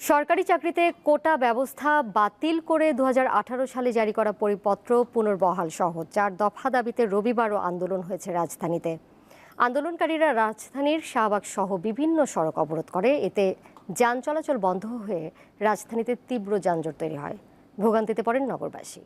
সরকারি চাকরিতে কোটা ব্যবস্থা বাতিল করে 2018 সালে জারি করা পরিপত্র পুনর্বহাল সহ 4 দফা দাবিতে রবিবারও আন্দোলন হয়েছে রাজধানীতে। আন্দোলনকারীরা রাজধানীর শাহবাগ সহ বিভিন্ন সড়ক অবরোধ করে। এতে যান চলাচল বন্ধ হয়ে রাজধানীতে তীব্র যানজট তৈরি হয়। ভোগান্তিতে পড়েন নগরবাসী।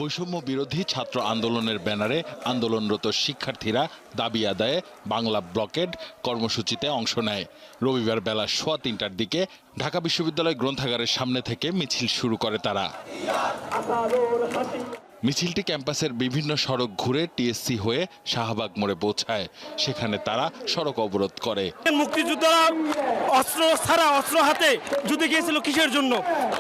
বৈষম্য বিরোধী ছাত্র আন্দোলনের ব্যানারে আন্দোলনরত শিক্ষার্থীরা দাবি আদায়ে বাংলা ব্লকেড কর্মসূচিতে অংশ নেয়। রবিবার বেলা 3:15টার দিকে ঢাকা বিশ্ববিদ্যালয় গ্রন্থাগারের সামনে থেকে মিছিল শুরু করে তারা। মিছিলটি ক্যাম্পাসের বিভিন্ন সড়ক ঘুরে টিএসসি হয়ে শাহবাগ মোড়ে পৌঁছায়। সেখানে তারা সড়ক অবরোধ করে। মুক্তিযোদ্ধারা অস্ত্র ছাড়া অস্ত্র হাতে যুদ্ধে গিয়েছিল কিসের জন্য?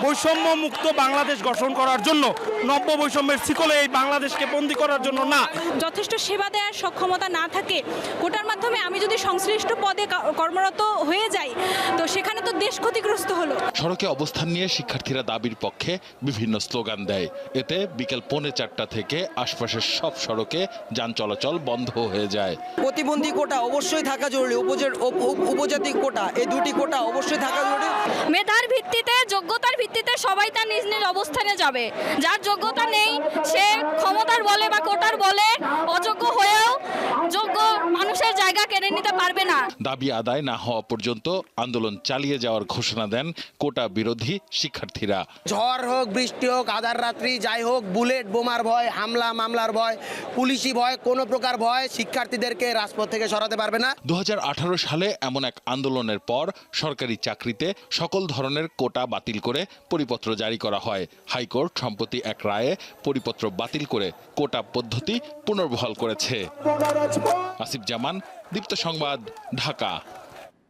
বৈষম্য মুক্ত বাংলাদেশ গঠন করার জন্য, নব্য বৈষম্যের শিকলে এই বাংলাদেশকে বন্দী করার জন্য না। যথেষ্ট সেবা দেওয়ার সক্ষমতা না থাকে কোটার মাধ্যমে আমি যদি সংশ্লিষ্ট পদে কর্মরত হয়ে যাই, তো সেখানে তো দেশ ক্ষতিগ্রস্ত হলো। সড়কে অবস্থান নিয়ে শিক্ষার্থীরা দাবির পক্ষে বিভিন্ন স্লোগান দেয়। এতে বিকেল 4:45 থেকে আশপাশের সব সড়কে যান চলাচল বন্ধ হয়ে যায়। প্রতিবন্ধী কোটা অবশ্যই থাকা জরুরি, উপজাতি কোটা, এই দুটি কোটা অবশ্যই থাকা জরুরি। মেধার ভিত্তিতে, যোগ্যতার ভিত্তিতে সবাই তার নিজ নিজ অবস্থানে যাবে। যার যোগ্যতা নেই সে ক্ষমতার বলে বা কোটার বলে অযোগ্য হয়েও যোগ্য মানুষের জায়গা কেড়ে নিতে পারবে না। দাবি আদায় না হওয়া পর্যন্ত আন্দোলন চালিয়ে যাওয়ার ঘোষণা দেন কোটা বিরোধী শিক্ষার্থীরা। ঝড় হোক, বৃষ্টি হোক, আধার রাত্রি যাই হোক, বুলেট বোমার ভয়, হামলা মামলার ভয়, পুলিশি ভয়, কোনো প্রকার ভয় শিক্ষার্থীদেরকে রাজপথ থেকে সরাতে পারবে না। 2018 সালে এমন এক আন্দোলনের পর সরকারি চাকরিতে সকল ধরনের কোটা বাতিল করে পরিপত্র জারি করা হয়। হাইকোর্ট সম্প্রতি এক রায়ে পরিপত্র বাতিল করে কোটা পদ্ধতি পুনর্বহাল করেছে। আসিফ জামান, দীপ্ত সংবাদ, ঢাকা।